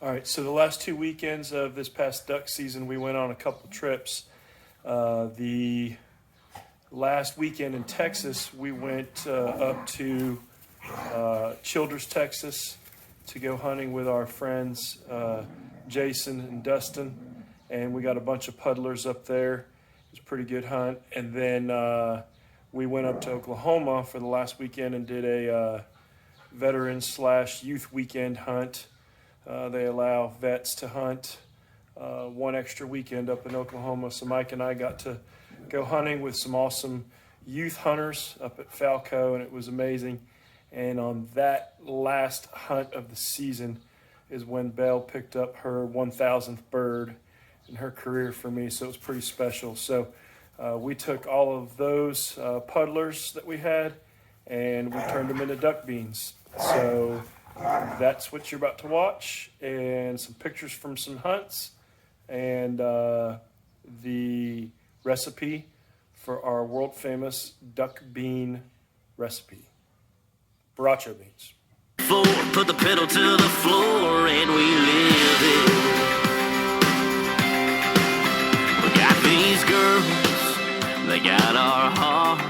All right, so the last 2 weekends of this past duck season, we went on a couple trips. The last weekend in Texas, we went up to Childress, Texas, to go hunting with our friends Jason and Dustin, and we got a bunch of puddlers up there. It was a pretty good hunt. And then we went up to Oklahoma for the last weekend and did a veteran/youth weekend hunt. They allow vets to hunt one extra weekend up in Oklahoma. So Mike and I got to go hunting with some awesome youth hunters up at Falco, and it was amazing. And on that last hunt of the season is when Belle picked up her 1,000th bird in her career for me. So it was pretty special. So we took all of those puddlers that we had and we turned them into duck beans. So that's what you're about to watch, and some pictures from some hunts, and the recipe for our world famous duck bean recipe. Borracho beans. Put the pedal to the floor and we live it. We got these girls, they got our hearts.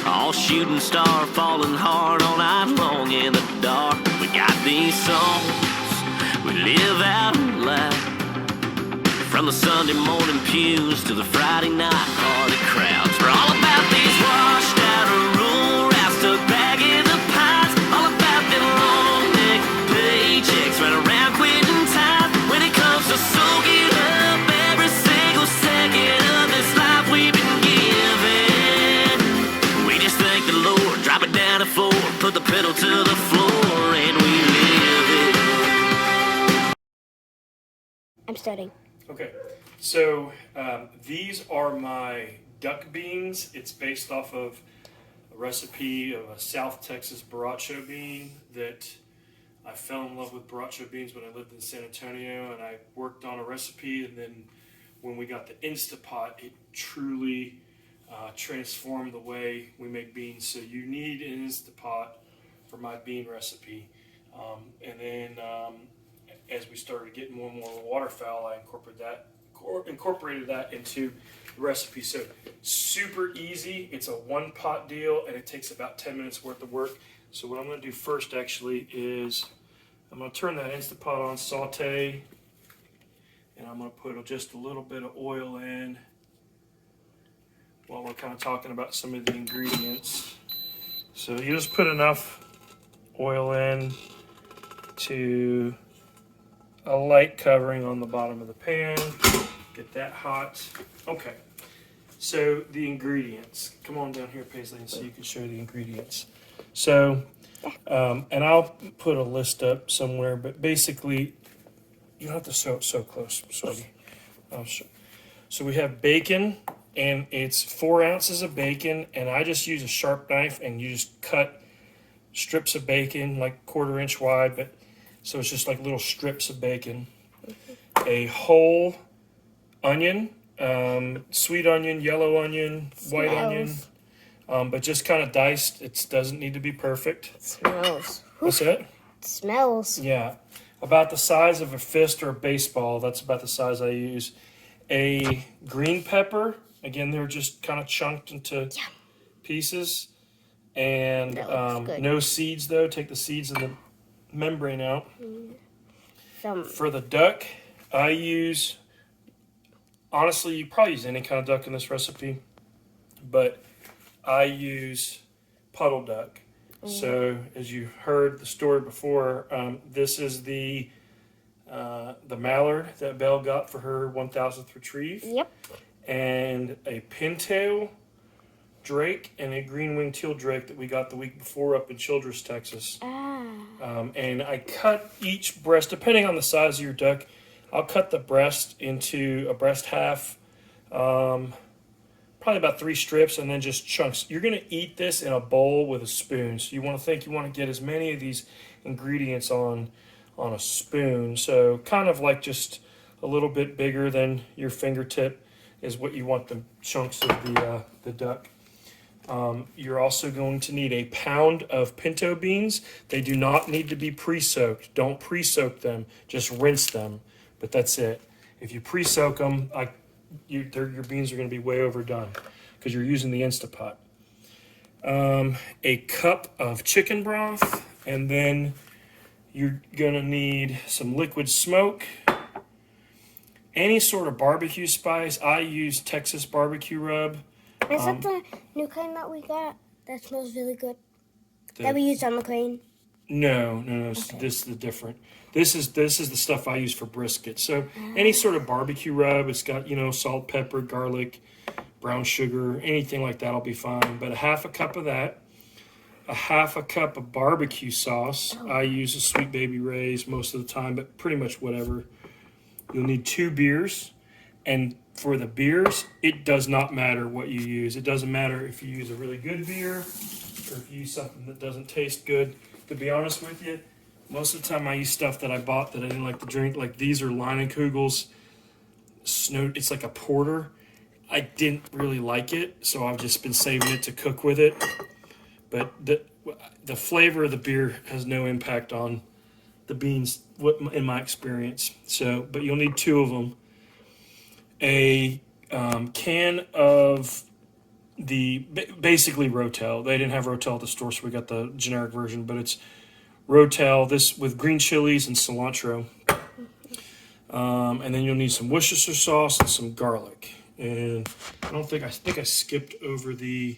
All shooting star, falling hard all night long in the dark. We got these songs, we live out loud. From the Sunday morning pews to the Friday night party crowds. We're all about these washed out rural routes, stuck back in the pines. All about them long neck paychecks, right around quitting time. When it comes to soaking up every single second of this life we've been given, we just thank the Lord, drop it down to 4, put the pedal to the floor, and we live it. I'm starting. Okay, so these are my duck beans. It's based off of a recipe of a South Texas borracho bean that I fell in love with borracho beans when I lived in San Antonio, and I worked on a recipe, and then when we got the Instapot, it truly transformed the way we make beans. So you need an Instapot for my bean recipe. And then as we started getting more and more waterfowl, I incorporated that into the recipe. So super easy. It's a one pot deal, and it takes about 10 minutes worth of work. So what I'm going to do first actually is I'm going to turn that Instapot on, saute, and I'm going to put just a little bit of oil in while we're kind of talking about some of the ingredients. So you just put enough oil in to a light covering on the bottom of the pan. Get that hot. Okay, so the ingredients. Come on down here, Paisley, so you can show the ingredients. So, and I'll put a list up somewhere, but basically, you don't have to sew it so close, sweetie. So we have bacon, and it's 4 ounces of bacon, and I just use a sharp knife, and you just cut strips of bacon, like 1/4 inch wide, but so it's just like little strips of bacon. A whole onion, sweet onion, yellow onion, white onion, but just kind of diced. It doesn't need to be perfect. It smells. What's that? It smells. Yeah, about the size of a fist or a baseball. That's about the size I use. A green pepper. Again, they're just kind of chunked into pieces. And no seeds, though. Take the seeds and the membrane out. For the duck, I use, honestly, you probably use any kind of duck in this recipe, but I use puddle duck. So as you heard the story before, this is the mallard that Belle got for her 1,000th retrieve. Yep. And a pintail drake and a green-winged teal drake that we got the week before up in Childress, Texas. And I cut each breast, depending on the size of your duck, I'll cut the breast into a breast half, probably about 3 strips, and then just chunks. You're going to eat this in a bowl with a spoon. So you want to get as many of these ingredients on a spoon. So kind of like just a little bit bigger than your fingertip is what you want the chunks of the duck. You're also going to need a pound of pinto beans. They do not need to be pre-soaked. Don't pre-soak them. Just rinse them. But that's it. If you pre-soak them, your beans are going to be way overdone because you're using the Instapot. A cup of chicken broth, and then you're going to need some liquid smoke. Any sort of barbecue spice. I use Texas barbecue rub. Is that the new kind that we got? That smells really good. That we used on the crane? No. Okay. This is different. This is the stuff I use for brisket. So any sort of barbecue rub, it's got, salt, pepper, garlic, brown sugar, anything like that'll be fine. But a half a cup of that, a half a cup of barbecue sauce. I use a Sweet Baby Ray's most of the time, but pretty much whatever. You'll need 2 beers, and for the beers, it does not matter what you use. It doesn't matter if you use a really good beer or if you use something that doesn't taste good. To be honest with you, most of the time I use stuff that I bought that I didn't like to drink. Like these are Leinenkugel's Snow. It's like a porter. I didn't really like it, so I've just been saving it to cook with it. But the flavor of the beer has no impact on the beans, in my experience. So, but you'll need 2 of them. A can of basically Rotel. They didn't have Rotel at the store, so we got the generic version, but it's Rotel, this with green chilies and cilantro. And then you'll need some Worcestershire sauce and some garlic. And I think I skipped over the...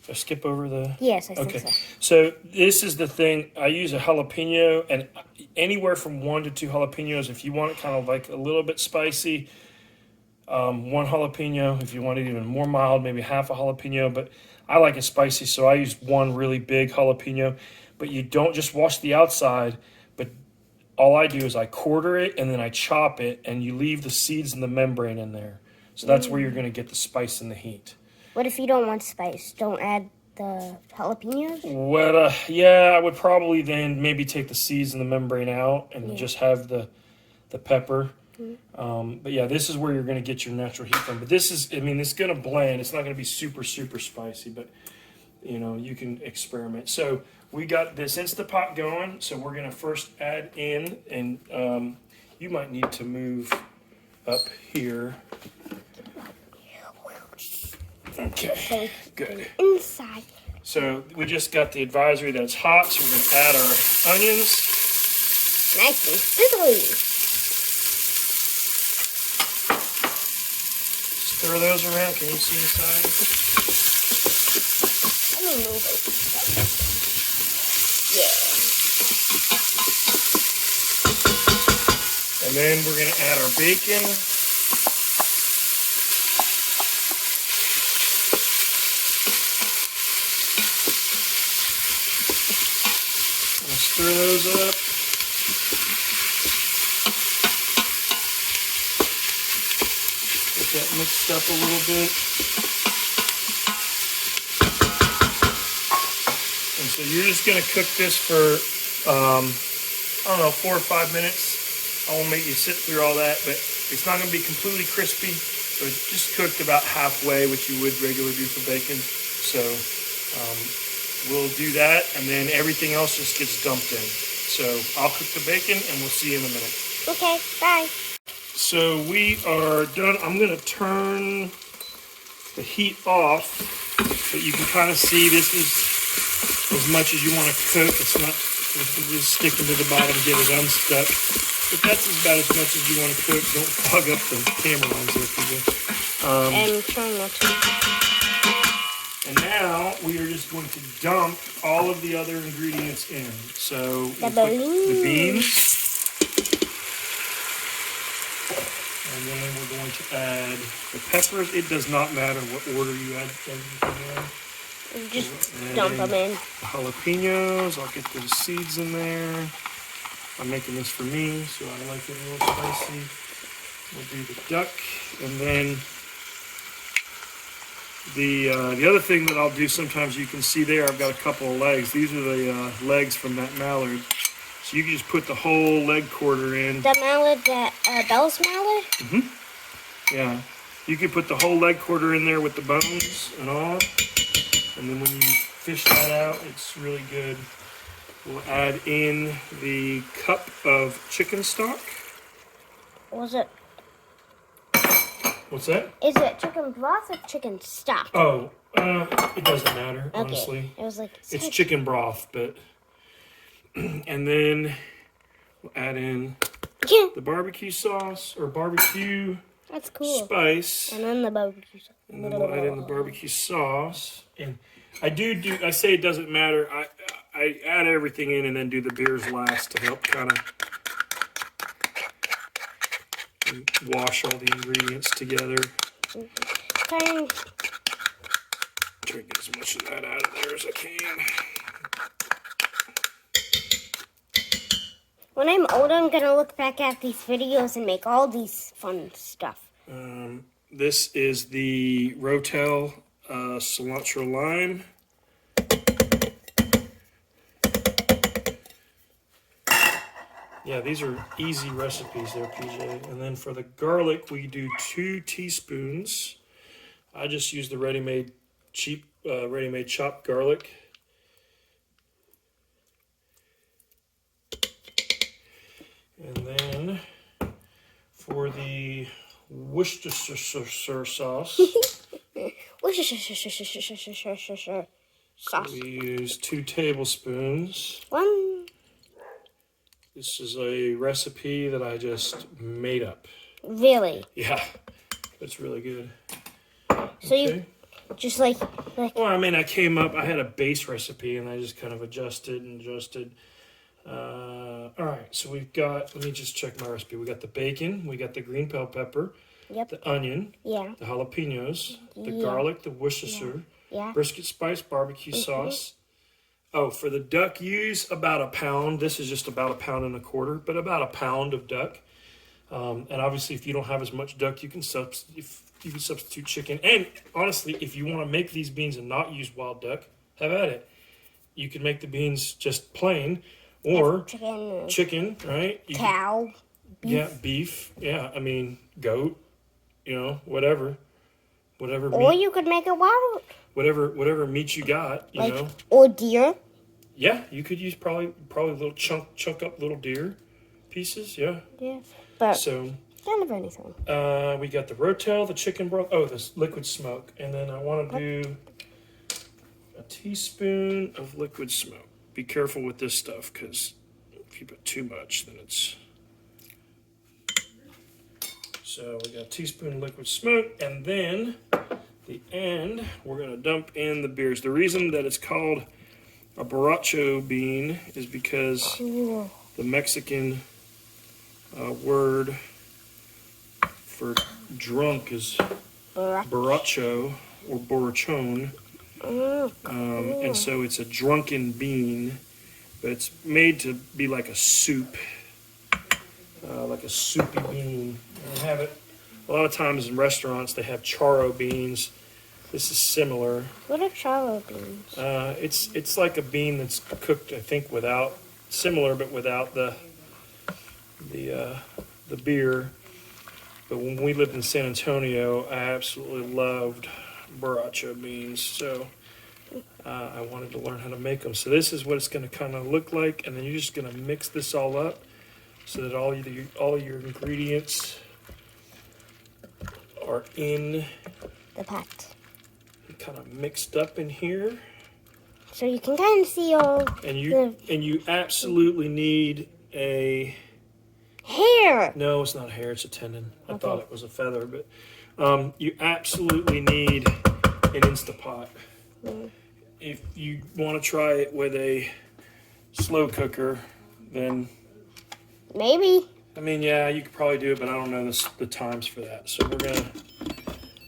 Did I skip over the... Yes, I think so. So this is the thing. I use a jalapeno, and anywhere from 1 to 2 jalapenos. If you want it kind of like a little bit spicy, 1 jalapeno. If you want it even more mild, maybe half a jalapeno. But I like it spicy, so I use 1 really big jalapeno. But you don't just wash the outside, but all I do is I quarter it, and then I chop it, and you leave the seeds and the membrane in there. So that's where you're going to get the spice and the heat. What if you don't want spice? Don't add the jalapenos? Well, yeah, I would probably then maybe take the seeds and the membrane out and just have the pepper. But yeah, this is where you're going to get your natural heat from. But this is, it's going to blend. It's not going to be super, super spicy, but, you can experiment. So we got this Instapot going. So we're going to first add in, and you might need to move up here. Okay, good. Inside. So we just got the advisory that it's hot, so we're going to add our onions. Nice and sizzly. Stir those around. Can you see inside? Let me move it. Yeah. And then we're going to add our bacon. Stir those up. Get that mixed up a little bit. And so you're just going to cook this for, 4 or 5 minutes. I won't make you sit through all that, but it's not going to be completely crispy. So it's just cooked about halfway, which you would regularly do for bacon. So, we'll do that, and then everything else just gets dumped in. So I'll cook the bacon, and we'll see you in a minute. Okay, bye. So we are done. I'm going to turn the heat off, but you can kind of see this is as much as you want to cook. It's not just sticking to the bottom, get it unstuck. But that's about as much as you want to cook. Don't clog up the camera lines there, people. And trying not to. And now we are just going to dump all of the other ingredients in. So The beans. And then we're going to add the peppers. It does not matter what order you add everything in. Just dump them in. The jalapenos. I'll get those seeds in there. I'm making this for me, so I like it a little spicy. We'll do the duck, and then the other thing that I'll do sometimes, you can see there, I've got a couple of legs. These are the legs from that mallard. So you can just put the whole leg quarter in. The mallard, that Bell's mallard? Yeah. You can put the whole leg quarter in there with the bones and all. And then when you fish that out, it's really good. We'll add in the cup of chicken stock. Was it? What's that? Is it chicken broth or chicken stock? Oh, it doesn't matter, Okay. honestly. It was like It's chicken broth, but... And then we'll add in the barbecue sauce or barbecue that's cool. spice. And then the barbecue sauce. And then we'll add in the barbecue sauce. And I say it doesn't matter. I add everything in and then do the beers last to help kind of wash all the ingredients together. Try to get as much of that out of there as I can. When I'm older, I'm going to look back at these videos and make all these fun stuff. This is the Rotel cilantro lime. Yeah, these are easy recipes there, PJ. And then for the garlic, we do 2 teaspoons. I just use the ready-made chopped garlic. And then for the Worcestershire sauce, Sauce. we use 2 tablespoons. 1. This is a recipe that I just made up. Really? Yeah, it's really good. So you just like. Well, I mean, I had a base recipe and I just kind of adjusted and adjusted. All right, so we've got, let me just check my recipe. We got the bacon, we got the green bell pepper, the onion, the jalapenos, the garlic, the Worcestershire, brisket spice, barbecue sauce. Oh, for the duck, use about a pound. This is just about 1.25 pounds, but about a pound of duck. And obviously, if you don't have as much duck, you can substitute chicken. And honestly, if you want to make these beans and not use wild duck, have at it. You can make the beans just plain. Or chicken, right? Cow. Beef. Yeah, beef. Yeah, I mean, goat. You know, whatever Or meat, you could make it wild. whatever meat you got. You know. Or deer. Yeah, you could use probably little chunk up little deer pieces. Yeah. Yeah. But so kind of anything. We got the Rotel, the chicken broth. Oh, this liquid smoke, and then I want to do a teaspoon of liquid smoke. Be careful with this stuff, because if you put too much, then it's... So we got a teaspoon of liquid smoke, and then at the end, we're going to dump in the beers. The reason that it's called a borracho bean is because the Mexican word for drunk is borracho or borrachon. And so it's a drunken bean, but it's made to be like a soup, like a soupy bean. And they have it a lot of times in restaurants. They have charro beans. This is similar. What are charro beans? It's like a bean that's cooked, I think, similar, but without the beer. But when we lived in San Antonio, I absolutely loved borracho beans, so I wanted to learn how to make them. So this is what it's going to kind of look like, and then you're just going to mix this all up so that all your ingredients are in the pot, kind of mixed up in here. So you can kind of see all. And you absolutely need a hair. No, it's not hair. It's a tendon. I thought it was a feather, but you absolutely need an Instapot. If you want to try it with a slow cooker, then maybe. I mean, yeah, you could probably do it, but I don't know the times for that. So we're gonna.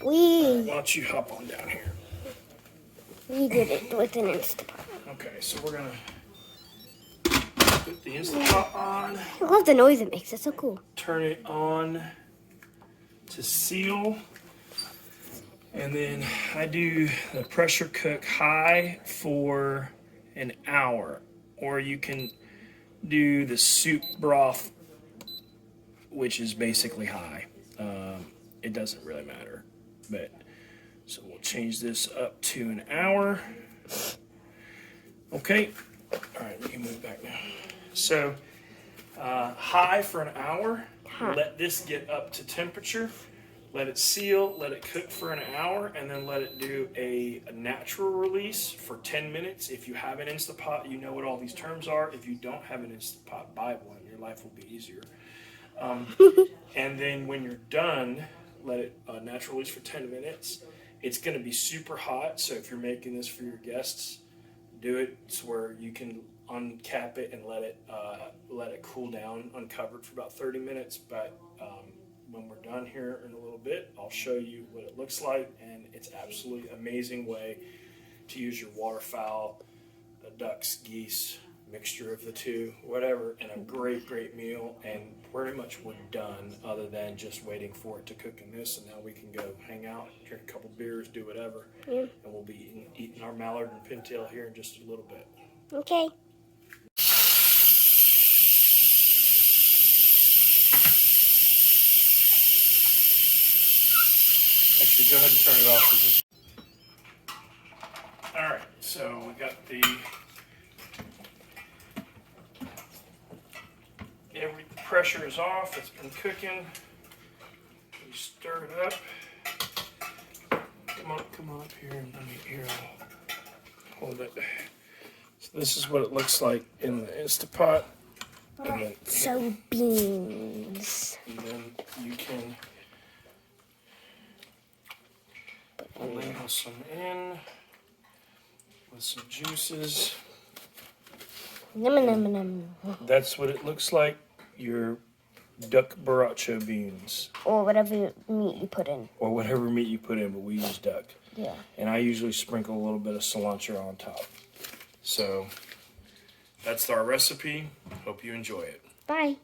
Why don't you hop on down here? We did it with an Instapot. Okay, so we're gonna put the Instapot on. I love the noise it makes. It's so cool. Turn it on to seal. And then I do the pressure cook high for an hour. Or you can do the soup broth, which is basically high. it doesn't really matter. But so we'll change this up to an hour. Okay. All right, we can move back now. So high for an hour. Let this get up to temperature. Let it seal, let it cook for an hour, and then let it do a natural release for 10 minutes. If you have an Instapot, you know what all these terms are. If you don't have an Instapot, buy one. Your life will be easier. And then when you're done, let it natural release for 10 minutes. It's going to be super hot, so if you're making this for your guests, do it so where you can uncap it and let it cool down uncovered for about 30 minutes. But when we're done here in a little bit, I'll show you what it looks like, and it's absolutely amazing way to use your waterfowl, ducks, geese, mixture of the two, whatever, and a great meal. And pretty much we're done, other than just waiting for it to cook in this, and now we can go hang out, drink a couple beers, do whatever, and we'll be eating our mallard and pintail here in just a little bit. Okay. Actually, go ahead and turn it off. All right, so we got every pressure is off. It's been cooking. We stir it up. Come on up here and let me I'll hold it. So this is what it looks like in the Instapot. And then, So beans. and then you can ladle some in with some juices. Num. That's what it looks like. Your duck borracho beans. Or whatever meat you put in. Or whatever meat you put in, but we use duck. Yeah. And I usually sprinkle a little bit of cilantro on top. So that's our recipe. Hope you enjoy it. Bye.